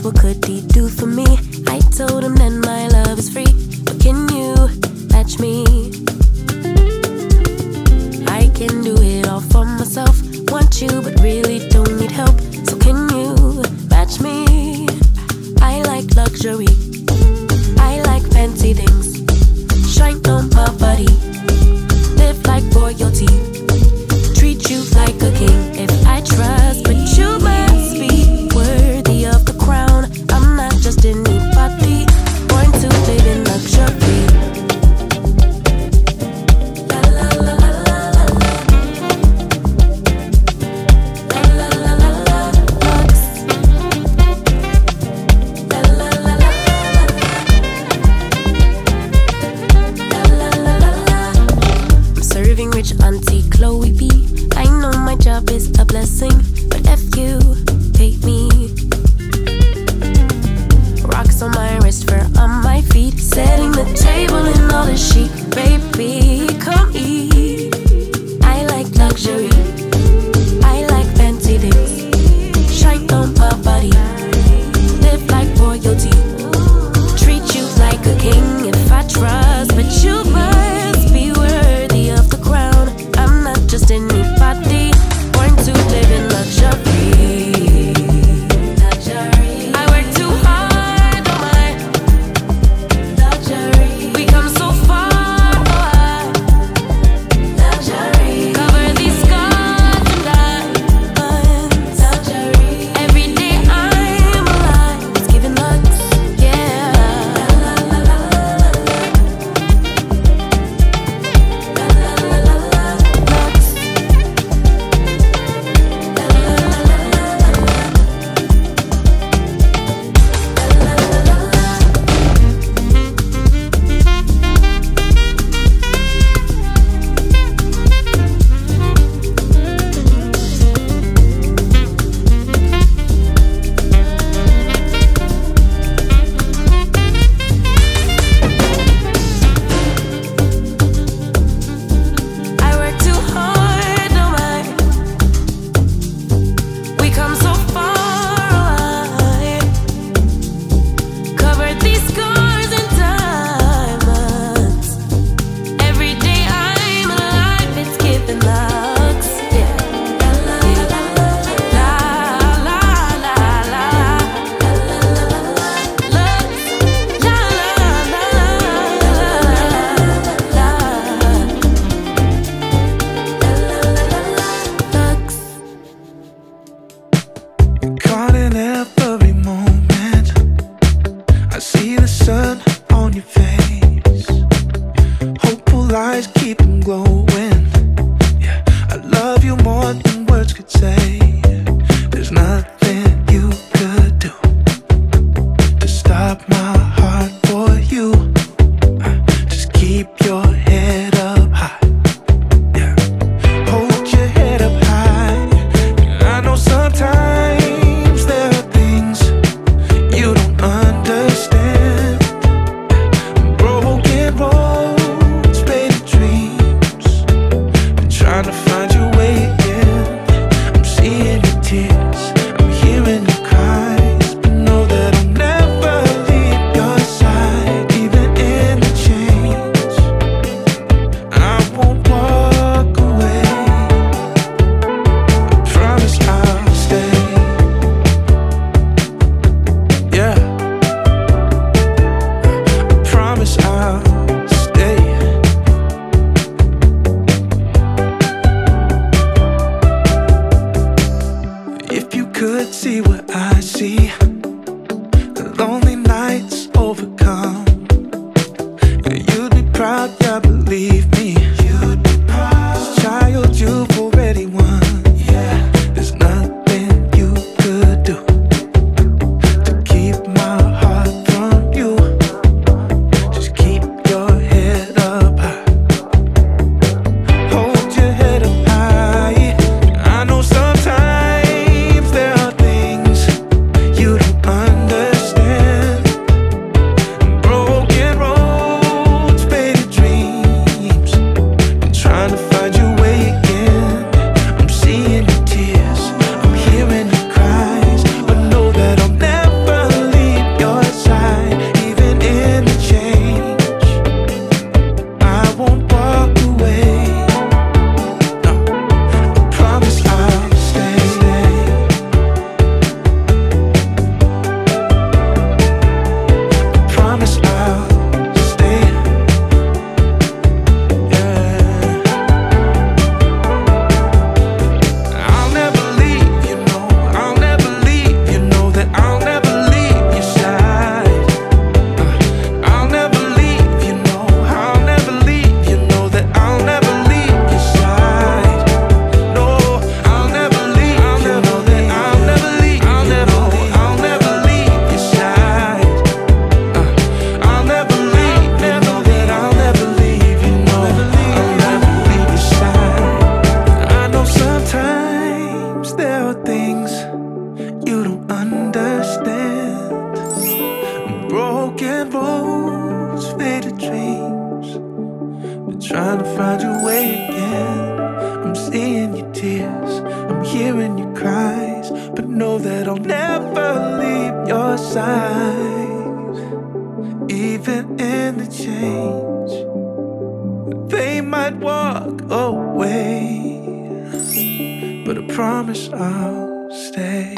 asked what could he do for me. I told him that my love is free, but can you match me? I can do it all for myself. Want you but really don't need help. So can you match me? I like luxury, I like fancy things, shine on my body, live like royalty, treat you like a king. If I trust, but you must be worthy of the crown. I'm not just anybody, born to live in luxury. La la la la la la. La la la la la. Lux. La la la la la. La la la la la. I'm serving rich Auntie Chloe B. I know my job is a blessing, but if you pay me. Rocks on my wrist, fur on my feet, setting the table in all the chic. Baby, come eat. I like luxury, I like fancy things, shine on my body, live like royalty, treat you like a king. If I trust, but you must be worthy of the crown. I'm not just anybody, born to live in luxury. I work too hard, oh my. Luxury. We come so far, oh luxury. Cover these scars and diamonds. Luxury. Every day I'm alive, it's giving lux, yeah. La la la la la. La la la la la. Lux. La la la la la. I work too hard, oh my. We come so far, oh cover these scars and diamonds. Every day I'm alive, it's giving lux, yeah. La la la la la la la la. Lux, la la la la. Lux. Caught in every moment. I see the sun on your face. Hopeful eyes keep them glowing. Yeah, I love you more than words could say. There's nothing you could do to stop my heart for you. Just keep your head up high. Yeah, hold your head up high. I know sometimes there are things you don't understand. Broken roads, faded dreams, been trying to find your way again. I'm seeing your tears, I'm hearing your cries, but know that I'll never leave your side, even in the change. I won't walk away. I promise I'll stay. Yeah, I promise I'll stay. If you could see what I see, the lonely nights overcome, you'd be proud, yeah, believe me. You'd be proud. This child you've already won. Yeah, there's nothing you could do to keep my heart from you. Just keep your head up high. Hold your head up high. I know sometimes there are things you don't find your way again. I'm seeing your tears, I'm hearing your cries, but know that I'll never leave your side. Even in the change, they might walk away, but I promise I'll stay.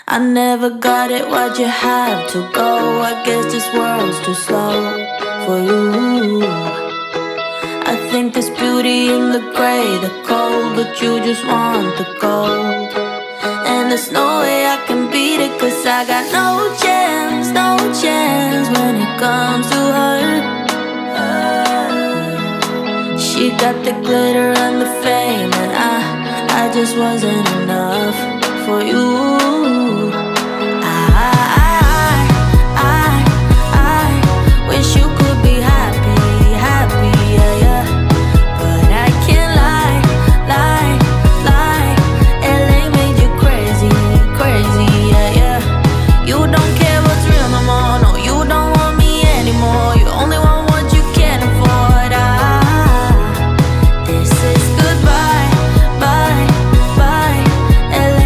I never got it, why'd you have to go? I guess this world's too slow for you. I think there's beauty in the gray, the cold, but you just want the gold. And there's no way I can beat it, cause I got no chance, no chance when it comes to her. She got the glitter and the fame, and I just wasn't enough for you. I wish you could be happy, happy, yeah, yeah. But I can't lie, lie, lie. LA made you crazy, crazy, yeah, yeah. You don't care what's real no more, no, you don't want me anymore. You only want what you can't afford. This is goodbye, bye, bye. LA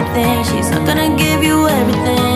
anything. She's not gonna give you everything.